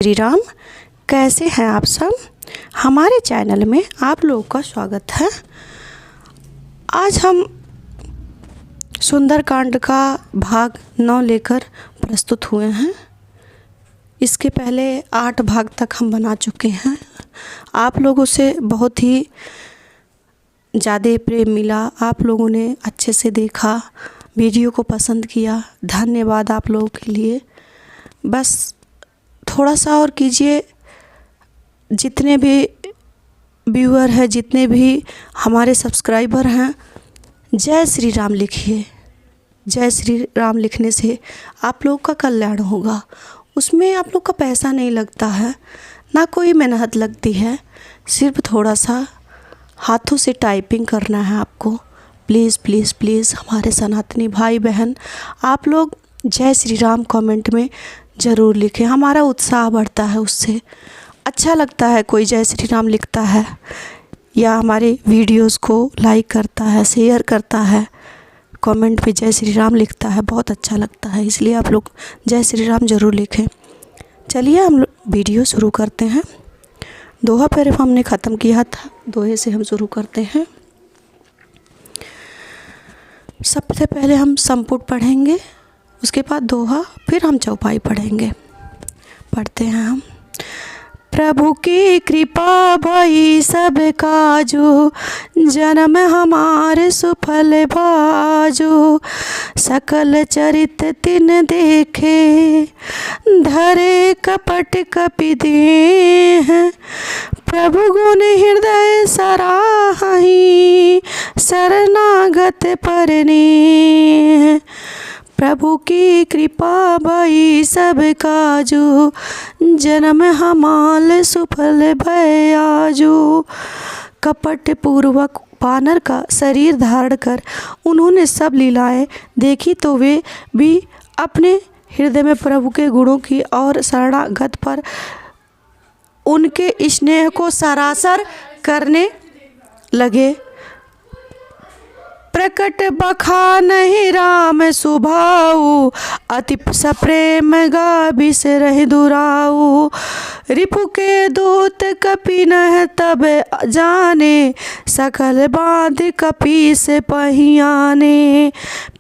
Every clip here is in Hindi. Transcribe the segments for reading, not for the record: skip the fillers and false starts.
श्री राम। कैसे हैं आप सब? हमारे चैनल में आप लोगों का स्वागत है। आज हम सुंदरकांड का भाग 9 लेकर प्रस्तुत हुए हैं। इसके पहले 8 भाग तक हम बना चुके हैं। आप लोगों से बहुत ही ज़्यादा प्रेम मिला, आप लोगों ने अच्छे से देखा, वीडियो को पसंद किया। धन्यवाद आप लोगों के लिए। बस थोड़ा सा और कीजिए। जितने भी व्यूअर हैं, जितने भी हमारे सब्सक्राइबर हैं, जय श्री राम लिखिए। जय श्री राम लिखने से आप लोग का कल्याण होगा। उसमें आप लोग का पैसा नहीं लगता है, ना कोई मेहनत लगती है। सिर्फ थोड़ा सा हाथों से टाइपिंग करना है आपको। प्लीज़ प्लीज़ प्लीज़ हमारे सनातनी भाई बहन, आप लोग जय श्री राम कमेंट में ज़रूर लिखें। हमारा उत्साह बढ़ता है, उससे अच्छा लगता है। कोई जय श्री राम लिखता है या हमारे वीडियोस को लाइक करता है, शेयर करता है, कमेंट पे जय श्री राम लिखता है, बहुत अच्छा लगता है। इसलिए आप लोग जय श्री राम ज़रूर लिखें। चलिए हम वीडियो शुरू करते हैं। दोहा पैराग्राफ हमने ख़त्म किया था, दोहे से हम शुरू करते हैं। सबसे पहले हम संपुट पढ़ेंगे, उसके बाद दोहा, फिर हम चौपाई पढ़ेंगे। पढ़ते हैं हम। प्रभु की कृपा भई सब काजो, जन्म हमारे सुफल भाजो। सकल चरित तिन देखे, धरे कपट कपि देह। प्रभु गुण हृदय सराहि, शरणागत परने। प्रभु की कृपा भई सब काजो, जन्म हमाल सुफल भय आजो। कपट पूर्वक वानर का शरीर धारण कर उन्होंने सब लीलाएं देखी, तो वे भी अपने हृदय में प्रभु के गुणों की और शरणागत पर उनके स्नेह को सरासर करने लगे। प्रकट बखानहि राम सुभाऊ, अति सप्रेम गा बिसरहि दुराऊ। रिपु के दूत कपि नह तब जाने, सकल बाध कपि से पहियाने।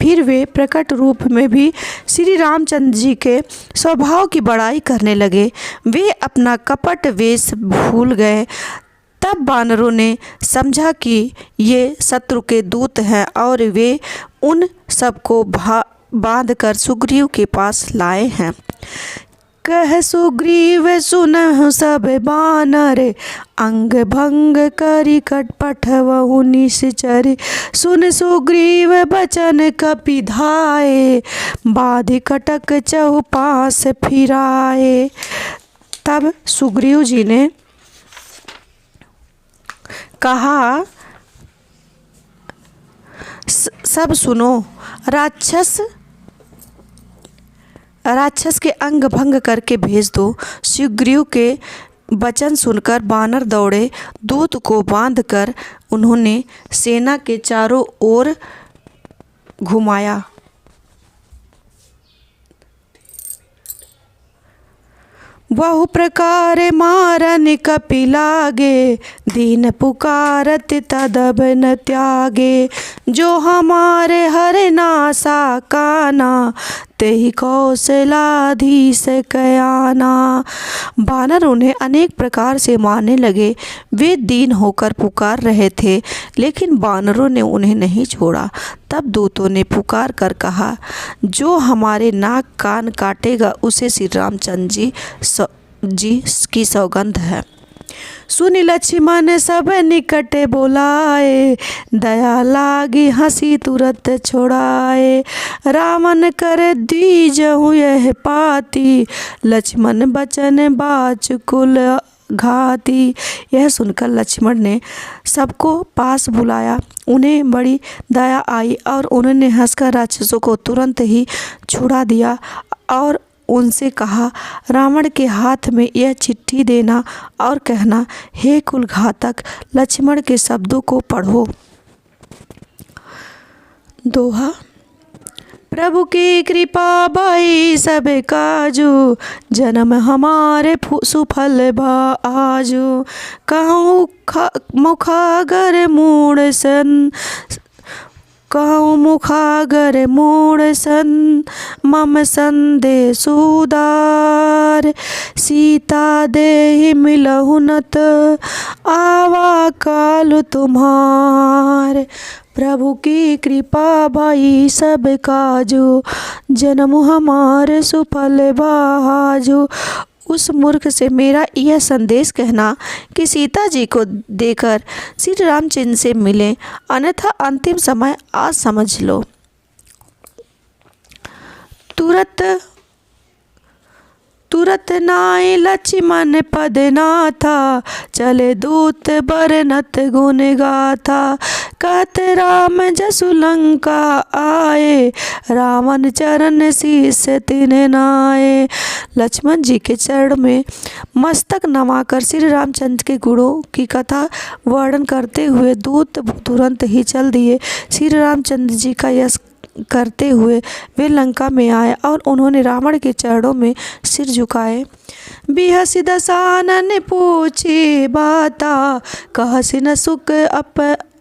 फिर वे प्रकट रूप में भी श्री रामचंद्र जी के स्वभाव की बड़ाई करने लगे। वे अपना कपट वेश भूल गए। तब वानरों ने समझा कि ये शत्रु के दूत हैं और वे उन सबको बांध कर सुग्रीव के पास लाए हैं। कह सुग्रीव सुनहु सब बानर, अंग भंग करि कटपट वहु निश्चर। सुन सुग्रीव बचन कपि धाये, बाधि कटक चहुपास फिराए। तब सुग्रीव जी ने कहा, सब सुनो, राक्षस के अंग भंग करके भेज दो। सुग्रीव के वचन सुनकर वानर दौड़े। दूत को बांधकर उन्होंने सेना के चारों ओर घुमाया। बहु प्रकार मारन कपि लागे, दीन पुकारत तदब न त्यागे। जो हमारे हर नासा काना, तेहि कौशलाधीश कयाना। वानर उन्हें अनेक प्रकार से मारने लगे। वे दीन होकर पुकार रहे थे, लेकिन वानरों ने उन्हें नहीं छोड़ा। तब दूतों ने पुकार कर कहा, जो हमारे नाक कान काटेगा उसे श्री रामचंद्र जी की सौगंध है। सुनि लक्ष्मण सब निकट बोलाए, दया लागी हंसी तुरत छोड़ाए। रावण कर दीजहु यह पाती, लक्ष्मण बचन बाच कुल घाती। यह सुनकर लक्ष्मण ने सबको पास बुलाया। उन्हें बड़ी दया आई और उन्होंने हंसकर राक्षसों को तुरंत ही छुड़ा दिया और उनसे कहा, रावण के हाथ में यह चिट्ठी देना और कहना, हे कुल घातक, लक्ष्मण के शब्दों को पढ़ो। दोहा। प्रभु की कृपा भाई सब काजू, जन्म हमारे सुफल भा आजू। कहूँ मुखागर मूड़ सन, कहूँ मुखागर मूड़ सन, मम संदेश उदार। सीता देहि मिलहु नत, आवा काल तुम्हार। प्रभु की कृपा भाई सब काजू, जन्म हमारे सुफल भाजू। उस मूर्ख से मेरा यह संदेश कहना कि सीता जी को देकर श्री रामचंद्र से मिले, अन्यथा अंतिम समय आज समझ लो। तुरत नाय लक्ष्मण पद नाथा, चले दूत बरनत गुण गाथा। कहत राम जसु लंका आए, रावण चरण शीस तिन नाए। लक्ष्मण जी के चरण में मस्तक नवाकर श्री रामचंद्र के गुणों की कथा वर्णन करते हुए दूत तुरंत ही चल दिए। श्री रामचंद्र जी का यश करते हुए वे लंका में आए और उन्होंने रावण के चरणों में सिर झुकाए। बिहसि दसानन पूछी बाता, कहसि न सुख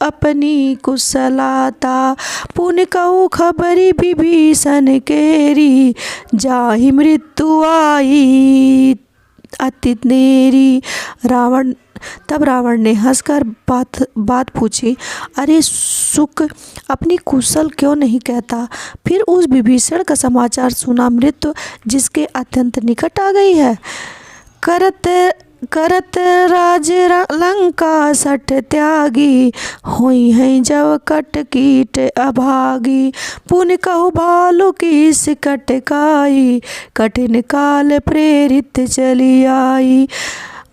अपनी कुशलाता। पुन कहूँ खबरी विभीषण केरी, जाहि मृत्यु आई अति नेरी। तब रावण ने हंसकर बात पूछी, अरे सुख अपनी कुशल क्यों नहीं कहता? फिर उस विभीषण का समाचार सुना, मृत्यु जिसके अत्यंत निकट आ गई है। करत राज लंका सठ त्यागी, हुई है जब कट कीट अभागी। पुन कहु भालु की सिकट काई, कठिन काल प्रेरित चली आई।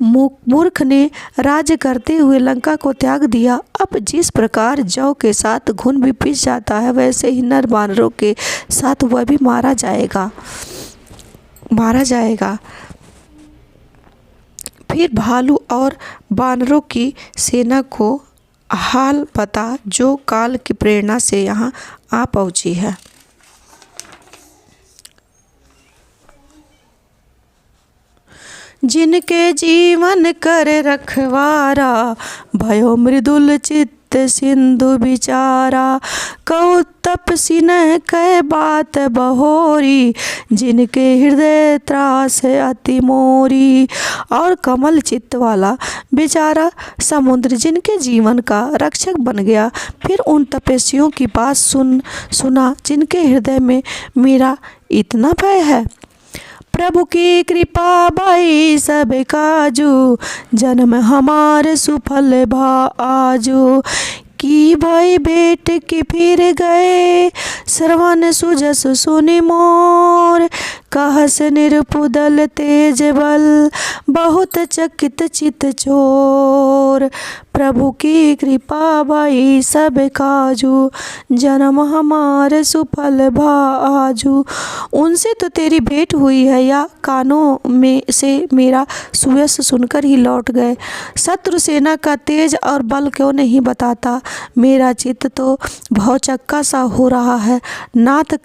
मूर्ख ने राज्य करते हुए लंका को त्याग दिया। अब जिस प्रकार जौ के साथ घुन भी पिस जाता है, वैसे ही नर बानरों के साथ वह भी मारा जाएगा। फिर भालू और बानरों की सेना को हाल बता, जो काल की प्रेरणा से यहाँ आ पहुँची है। जिनके जीवन कर रखवारा, भयो मृदुल चित्त सिंधु बिचारा। कहु तपसी न कह बात बहोरी, जिनके हृदय त्रास अति मोरी। और कमल चित्त वाला बेचारा समुद्र जिनके जीवन का रक्षक बन गया। फिर उन तपस्वियों की बात सुना, जिनके हृदय में मेरा इतना भय है। प्रभु की कृपा भाई सब काजू, जन्म हमारे सुफल भा आजू। की भाई बेट की फिर गए, श्रवण सुजस सुनि मोर। कहस निरपुदल तेज बल, बहुत चकित चित चोर। प्रभु की कृपा भाई सब काजू, जन्म हमारे सुफल भा आजू। उनसे तो तेरी भेंट हुई है, या कानों में से मेरा सुयश सुनकर ही लौट गए। शत्रु सेना का तेज और बल क्यों नहीं बताता? मेरा चित्त तो भौचक्का सा हो रहा है। नाथ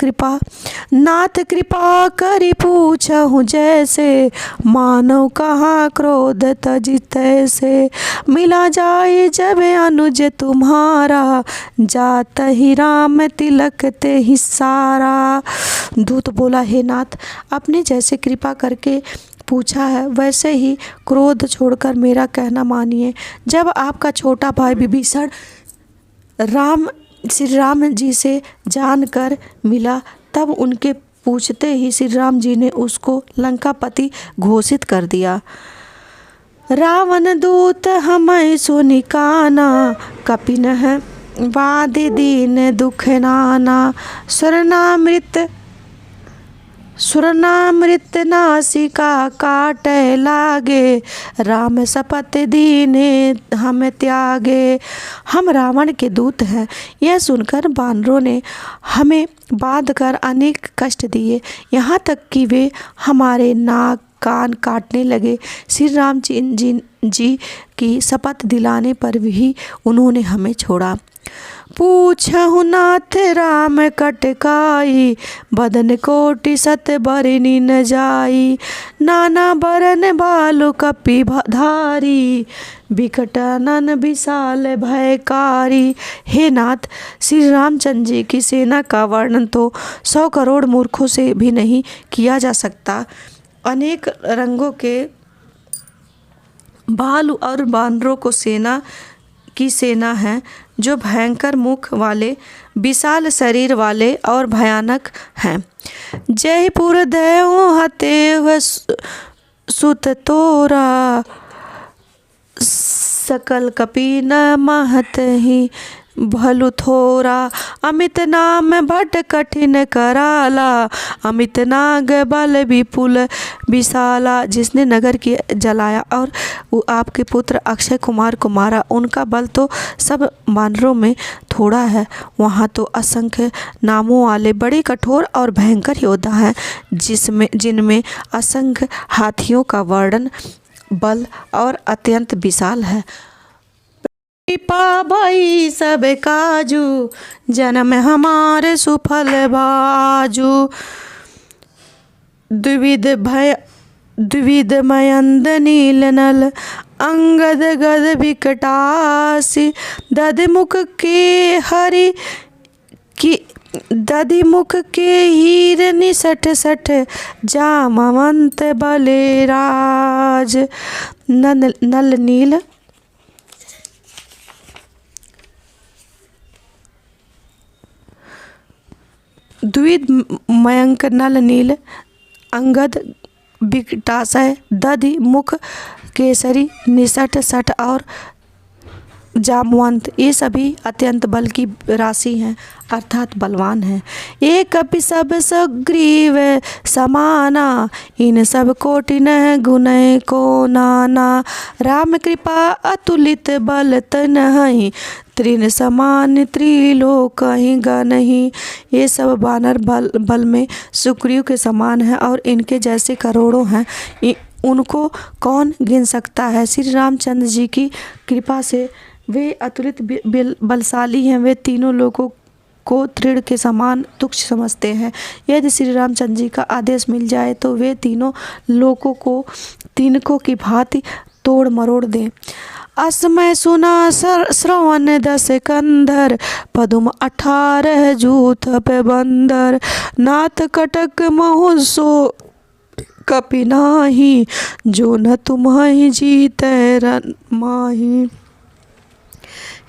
कृपा करी पूछहूँ जैसे, मानव कहाँ क्रोध तजित से। मिला जाए जब अनुज तुम्हारा, जात ही राम तिलक ते ही सारा। दूत बोला, हे नाथ, आपने जैसे कृपा करके पूछा है, वैसे ही क्रोध छोड़कर मेरा कहना मानिए। जब आपका छोटा भाई विभीषण श्री राम जी से जानकर मिला, तब उनके पूछते ही श्री राम जी ने उसको लंकापति घोषित कर दिया। रावण दूत हमें सुनि काना, कपिनह वादि दीन दुख नाना। सुरनामृत नासिका काटे लागे, राम शपथ दीने हम त्यागे। हम रावण के दूत हैं। यह सुनकर बानरों ने हमें बांध कर अनेक कष्ट दिए, यहाँ तक कि वे हमारे नाक कान काटने लगे। श्री रामचंद्र जी की शपथ दिलाने पर भी उन्होंने हमें छोड़ा। पूछहु नाथ राम कटकाई, बदन कोटि सत बरनी न जाई। नाना बरन बालु कपि धारी, विकटानन विशाल भयकारी। हे नाथ, श्री रामचंद्र जी की सेना का वर्णन तो 100 करोड़ मूर्खों से भी नहीं किया जा सकता। अनेक रंगों के भालू और बानरों को सेना है, जो भयंकर मुख वाले, विशाल शरीर वाले और भयानक हैं। जयपुर देव हते सुत तोरा, सकल कपि न महत ही भलु थोरा। अमित नाम भट कठिन कराला, अमित नाग बल विपुल विशाला। जिसने नगर की जलाया और वो आपके पुत्र अक्षय कुमार को मारा, उनका बल तो सब बानरों में थोड़ा है। वहाँ तो असंख्य नामों वाले बड़े कठोर और भयंकर योद्धा हैं, जिनमें असंख्य हाथियों का वर्णन बल और अत्यंत विशाल है। कृपा भई सब काजू, जन्म हमारे सुफल बाजू। द्विविध मयंद नील नल, अंगद गद विकटासी। दधिमुख के हीर निसठ सठ, जामवंत बलेराज। नल नील द्विविध मयंक नल नील, अंगद विकटाशय, दधि मुख केसरी, निसठ सठ और जामवंत, ये सभी अत्यंत बल की राशि हैं, अर्थात बलवान हैं। एक कपि सब सुग्रीव समाना, इन सब कोटि न गुणय को नाना। राम कृपा अतुलित बल तनहि, तृण समान त्रिलोक गनहि। ये सब बानर बल में सुग्रीव के समान हैं और इनके जैसे करोड़ों हैं, उनको कौन गिन सकता है। श्री रामचंद्र जी की कृपा से वे अतुलित बलशाली हैं। वे तीनों लोगों को तृण के समान तुच्छ समझते हैं। यदि श्री रामचंद्र जी का आदेश मिल जाए तो वे तीनों लोगों को तिनकों की भांति तोड़ मरोड़ दें। असमय सुना श्रवण 10 कंधर, पदुम 18 जूथ पे बंदर। नाथ कटक महोत्सव कपि नाही, जो न तुम्हारी जीते रन माही।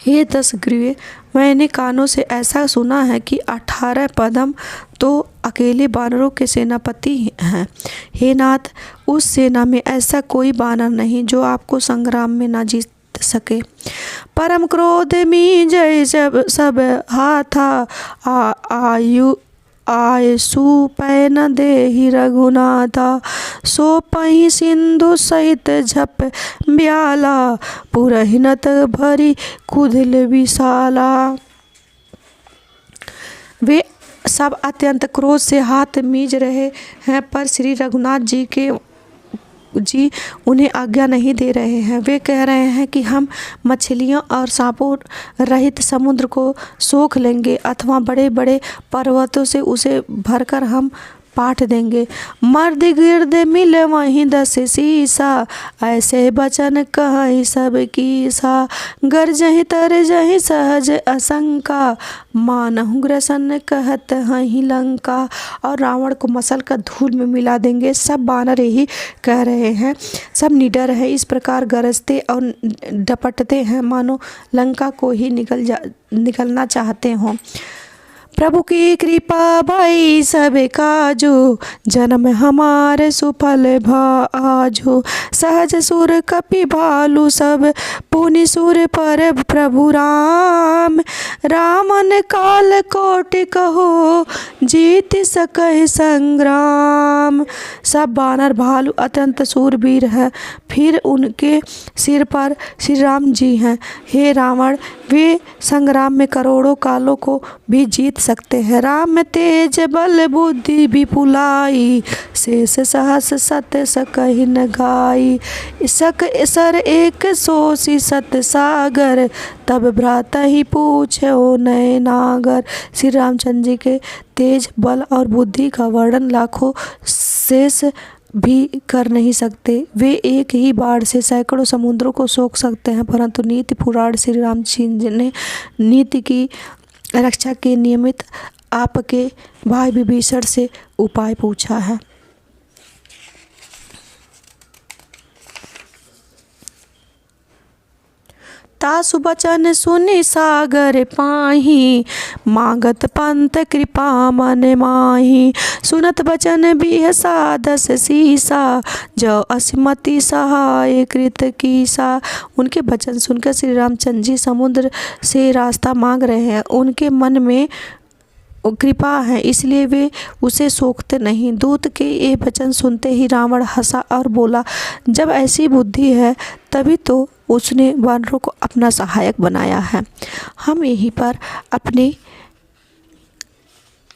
हे 10 ग्रीव, मैंने कानों से ऐसा सुना है कि 18 पदम तो अकेले बानरों के सेनापति हैं। हे नाथ, उस सेना में ऐसा कोई बानर नहीं जो आपको संग्राम में ना जीत सके। परम क्रोध में जय सब हाथा, आयसु पैन देहि रघुनाथा। सो पही सिंधु सहित झप ब्याला, पुरहिनत भरी कुधिल विशाला। वे सब अत्यंत क्रोध से हाथ मीज रहे हैं, पर श्री रघुनाथ जी उन्हें आज्ञा नहीं दे रहे हैं। वे कह रहे हैं कि हम मछलियों और सांपों रहित समुद्र को सोख लेंगे अथवा बड़े बड़े पर्वतों से उसे भरकर हम पाट देंगे। मर्द गिर्द मिल वहीं 10 शीसा, ऐसे बचन कहीं सब कीसा। गरजहि तरजहि सहज असंका, मानहु ग्रसन कहत हहीं लंका। और रावण को मसल का धूल में मिला देंगे। सब बानर यही कह रहे हैं, सब निडर है, इस प्रकार गरजते और डपटते हैं मानो लंका को ही निकलना चाहते हों। प्रभु की कृपा भई सब काजू, जन्म हमारे सुफल भाजू। सहज सुर कपि भालू सब, पुनि सुर पर प्रभु राम। रामन काल कोटि कहो, जीत सकहि संग्राम। सब बानर भालू अत्यंत सूरवीर हैं, फिर उनके सिर पर श्री राम जी हैं। हे रावण, वे संग्राम में करोड़ों कालों को भी जीत सकते हैं। राम तेज बल बुद्धि विपुलाई, शेष सहस सत्य सकहि न गाई। सक सर एक सोसी सत सागर, तब भ्रातहि पूछो नए नागर। श्री रामचंद्र जी के तेज बल और बुद्धि का वर्णन लाखों शेष भी कर नहीं सकते। वे एक ही बाढ़ से सैकड़ों समुद्रों को सोख सकते हैं, परंतु नीति पुराण श्री रामचंद्र जी ने नीति की रक्षा के निमित्त आपके भाई विभीषण से उपाय पूछा है। तासु बचन सुनि सागर पाही, मांगत पंथ कृपा मन माही। सुनत बचन बिहसा दस सीसा, जो असमति सहाय कृत कीसा। उनके वचन सुनकर श्री रामचंद्र जी समुद्र से रास्ता मांग रहे हैं। उनके मन में कृपा है, इसलिए वे उसे सोखते नहीं। दूत के ये वचन सुनते ही रावण हंसा और बोला, जब ऐसी बुद्धि है तभी तो उसने वानरों को अपना सहायक बनाया है। हम यहीं पर अपने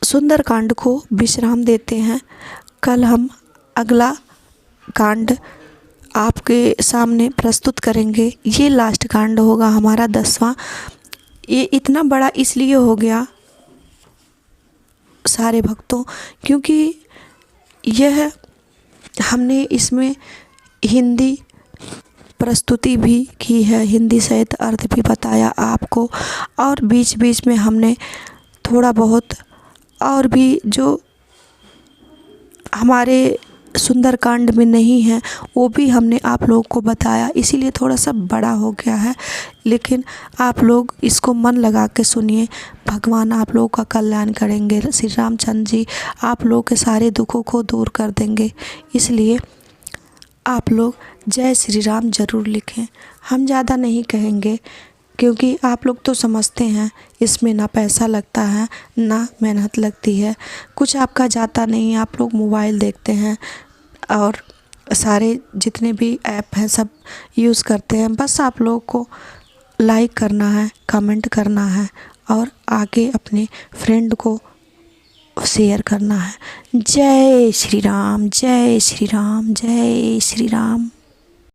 सुंदर कांड को विश्राम देते हैं। कल हम अगला कांड आपके सामने प्रस्तुत करेंगे। ये लास्ट कांड होगा हमारा 10वां। ये इतना बड़ा इसलिए हो गया सारे भक्तों, क्योंकि यह हमने इसमें हिंदी प्रस्तुति भी की है, हिंदी सहित अर्थ भी बताया आपको, और बीच बीच में हमने थोड़ा बहुत और भी जो हमारे सुंदरकांड में नहीं है वो भी हमने आप लोगों को बताया। इसीलिए थोड़ा सा बड़ा हो गया है, लेकिन आप लोग इसको मन लगा के सुनिए। भगवान आप लोगों का कल्याण करेंगे। श्री रामचंद्र जी आप लोगों के सारे दुखों को दूर कर देंगे। इसलिए आप लोग जय श्री राम ज़रूर लिखें। हम ज़्यादा नहीं कहेंगे, क्योंकि आप लोग तो समझते हैं इसमें ना पैसा लगता है ना मेहनत लगती है, कुछ आपका जाता नहीं। आप लोग मोबाइल देखते हैं और सारे जितने भी ऐप हैं सब यूज़ करते हैं। बस आप लोग को लाइक करना है, कमेंट करना है और आगे अपने फ्रेंड को शेयर करना है। जय श्री राम, जय श्री राम, जय श्री राम।